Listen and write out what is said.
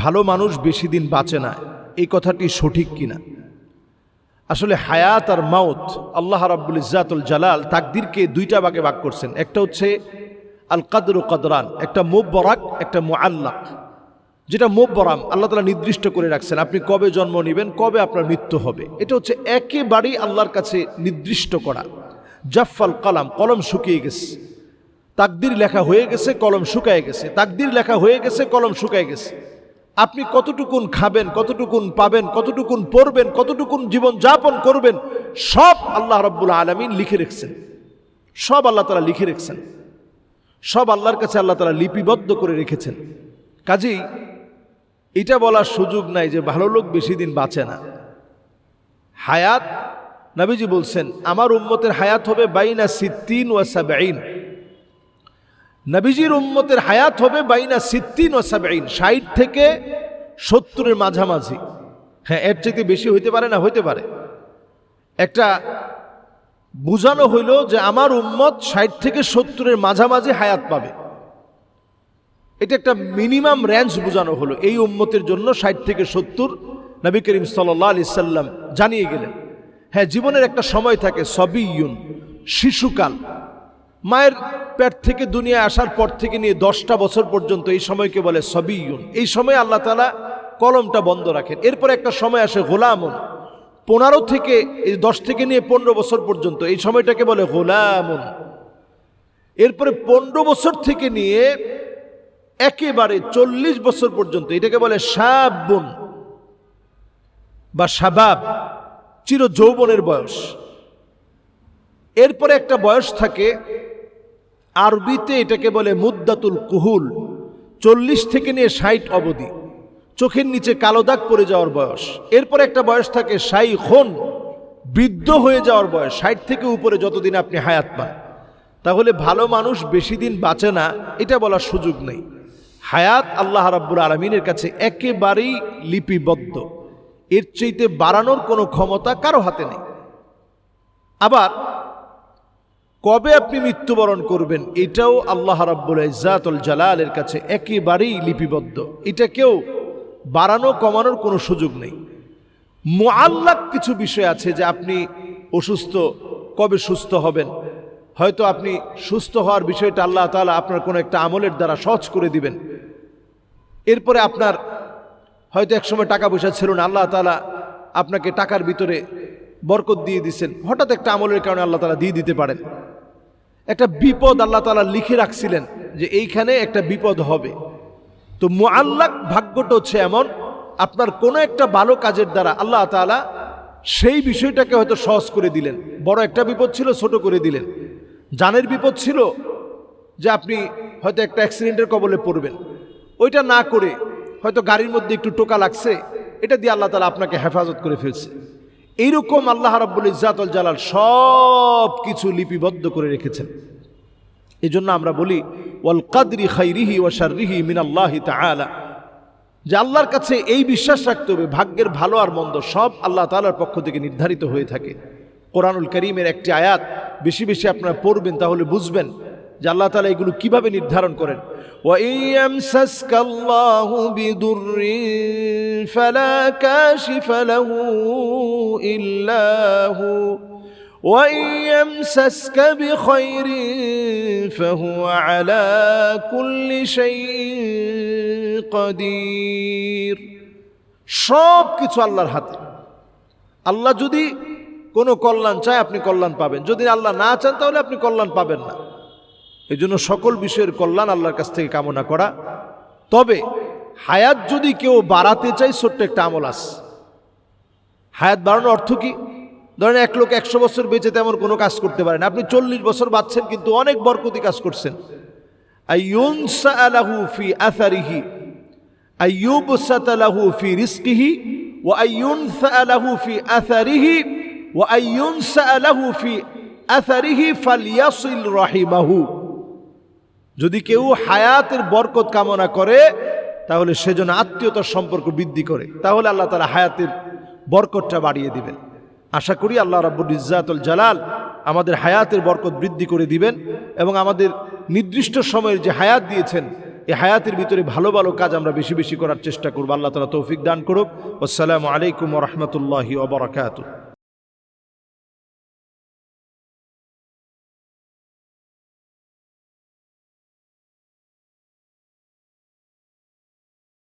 ভালো মানুষ বেশি দিন বাঁচে না, এই কথাটি সঠিক কিনা? আসলে হায়াত আর মাউত আল্লাহ রাব্বুল ইজ্জাতুল জালাল তাকদীরকে দুইটা ভাগে ভাগ করছেন। একটা হচ্ছে আল কদর কদরান, একটা মুবরাক, একটা মুআল্লাক। যেটা মুবরাম আল্লাহ তাআলা নির্দিষ্ট করে রাখছেন, আপনি কবে জন্ম নেবেন, কবে আপনার মৃত্যু হবে, এটা হচ্ছে একেবারেই আল্লাহর কাছে নির্দিষ্ট করা। জাফাল কালাম, কলম শুকিয়ে গেছে, তাকদীর লেখা হয়ে গেছে, কলম শুকায় গেছে, তাকদীর লেখা হয়ে গেছে, কলম শুকায় গেছে। আপনি কতটুকুন খাবেন, কতটুকুন পাবেন, কতটুকুন পড়বেন, কতটুকুন জীবন যাপন করবেন, সব আল্লাহ রাব্বুল আলামিন লিখে রেখেছেন। সব আল্লাহ তাআলা লিখে রেখেছেন, সব আল্লাহর কাছে আল্লাহ তাআলা লিপিবদ্ধ করে রেখেছেন। কাজেই এটা বলার সুযোগ নাই যে ভালো লোক বেশি দিন বাঁচে না। হায়াত, নবীজি বলছেন আমার উম্মতের হায়াত হবে বাইনা সিত্তিন ওয়া সাবঈন। নবীজির উম্মতের হায়াত হবে বাইনা সিত্তিন ওয়া সাবঈন, ৬০ থেকে ৭০-এর মাঝামাঝি। হ্যাঁ, এর চাইতে বেশি হইতে পারে না, হইতে পারে। একটা বুঝানো হইল যে আমার উম্মত ৬০ থেকে ৭০-এর মাঝামাঝি হায়াত পাবে। এটা একটা মিনিমাম রেঞ্জ বোঝানো হলো। এই উম্মতের জন্য ৬০ থেকে ৭০ নবী করিম সাল্লাল্লাহু আলাইহি সাল্লাম জানিয়ে গেলেন। হ্যাঁ, জীবনের একটা সময় থাকে সবিয়ুন, শিশুকাল, মায়ের পেট থেকে দুনিয়ায় আসার পর থেকে নিয়ে 10টা বছর পর্যন্ত এই সময়কে বলে সবিয়ুন। এই সময় আল্লাহ তাআলা কলমটা বন্ধ রাখেন। এরপরে একটা সময় আসে গোলামুন, 15 থেকে 10 থেকে নিয়ে 15 বছর পর্যন্ত এই সময়টাকে বলে গোলামুন। এরপরে 15 বছর থেকে নিয়ে একেবারে 40 বছর পর্যন্ত এটাকে বলে শাবুন বা শাবাব, চির যৌবনের বয়স। এরপরে একটা বয়স থাকে, আরবিতে এটাকে বলে মুদ্দাতুল কুহুল, 40 থেকে নিয়ে 60 অবধি, চোখের নিচে কালো দাগ পড়ে যাওয়ার বয়স। এরপরে একটা বয়স থাকে শাইখুন, বৃদ্ধ হয়ে যাওয়ার বয়স, 60 থেকে উপরে যতদিন আপনি হায়াত পান। তাহলে ভালো মানুষ বেশি দিন বাঁচে না এটা বলার সুযোগ নেই। হায়াত আল্লাহ রাব্বুল আলামিনের কাছে একেবারেই লিপিবদ্ধ, এর চাইতে বাড়ানোর কোনো ক্ষমতা কারো হাতে নেই। আবার কবে আপনি মৃত্যুবরণ করবেন এটাও আল্লাহ রাব্বুল ইজ্জাতুল জালালের কাছে একেবারেই লিপিবদ্ধ, এটা কেউ বাড়ানো কমানোর কোনো সুযোগ নেই। মুআল্লাক কিছু বিষয় আছে যে আপনি অসুস্থ, কবে সুস্থ হবেন, হয়তো আপনি সুস্থ হওয়ার বিষয়টা আল্লাহ তাআলা আপনার কোনো একটা আমলের দ্বারা সহজ করে দিবেন। এরপরে আপনার হয়তো একসময় টাকা পয়সা ছিল না, আল্লাহ তাআলা আপনাকে টাকার ভিতরে বরকত দিয়ে দিচ্ছেন, হঠাৎ একটা আমলের কারণে আল্লাহ তাআলা দিয়ে দিতে পারেন। একটা বিপদ আল্লাহ তাআলা লিখে রাখছিলেন যে এইখানে একটা বিপদ হবে। তো মুআল্লাক ভাগ্যটা হচ্ছে এমন, আপনার কোনো একটা ভালো কাজের দ্বারা আল্লাহ তাআলা সেই বিষয়টাকে হয়তো সহজ করে দিলেন। বড় একটা বিপদ ছিল, ছোট করে দিলেন। জানের বিপদ ছিল যে আপনি হয়তো একটা অ্যাক্সিডেন্টের কবলে পড়বেন, ওইটা না করে হয়তো গাড়ির মধ্যে একটু টোকা লাগছে, এটা দিয়ে আল্লাহ তাআলা আপনাকে হেফাজত করে ফেলছে। এইরকম আল্লাহ রাব্বুল ইজ্জাতুল জালাল সব কিছু লিপিবদ্ধ করে রেখেছেন। এই জন্য আমরা বলি ওয়াল কদরি খাইরিহি ওয়া শাররিহি মিনাল্লাহি তাআলা, যে আল্লাহর কাছে এই বিশ্বাস রাখতে হবে ভাগ্যের ভালো আর মন্দ সব আল্লাহ তাআলার পক্ষ থেকে নির্ধারিত হয়ে থাকে। কোরআনুল কারীমের একটি আয়াত বেশি বেশি আপনারা পড়বেন, তাহলে বুঝবেন যে আল্লাহ তাআলা এগুলো কিভাবে নির্ধারণ করেন। ওয়া ইয়ামসাসকাল্লাহু বিদুররিন ফালা কাশিফা লাহু ইল্লা হু ওয়া ইয়ামসাসকা বিখাইরিন ফাহুয়া আলা কুল্লি শাইইন কাদির। সব কিছু আল্লাহর হাতে। আল্লাহ যদি কোনো কল্যাণ চায় আপনি কল্যাণ পাবেন, যদি আল্লাহ না চান তাহলে আপনি কল্যাণ পাবেন না। এই জন্য সকল বিষয়ের কল্যাণ আল্লাহর কাছ থেকে কামনা করা। তবে হায়াত যদি কেউ বাড়াতে চায়, ছোট্ট একটা আমল আছে। হায়াত বাড়ানোর অর্থ কি? ধরেন এক লোক 100 বছর বেঁচে তেমন কোনো কাজ করতে পারেন, আপনি 40 বছর বাঁচছেন কিন্তু অনেক বরকতি কাজ করছেন। আইয়ুনসা লাহু ফি আসারিহি আইয়ুবসাতা লাহু ফি রিজকিহি ওয়া আইয়ুনসা লাহু ফি আসারিহি ওয়া আইয়ুনসা লাহু ফি আসারিহি ফালইয়াসিল রাহিমাহু। যদি কেউ হায়াতের বরকত কামনা করে তাহলে সেজন্য আত্মীয়তার সম্পর্ক বৃদ্ধি করে, তাহলে আল্লাহ তাআলা হায়াতের বরকতটা বাড়িয়ে দিবেন। আশা করি আল্লাহ রাব্বুল ইজ্জাতুল জালাল আমাদের হায়াতের বরকত বৃদ্ধি করে দিবেন এবং আমাদের নির্দিষ্ট সময়ের যে হায়াত দিয়েছেন এই হায়াতের ভিতরে ভালো ভালো কাজ আমরা বেশি বেশি করার চেষ্টা করব। আল্লাহ তাআলা তৌফিক দান করুক। আসসালামু আলাইকুম ওয়া রাহমাতুল্লাহি ওয়া বারাকাতুহু।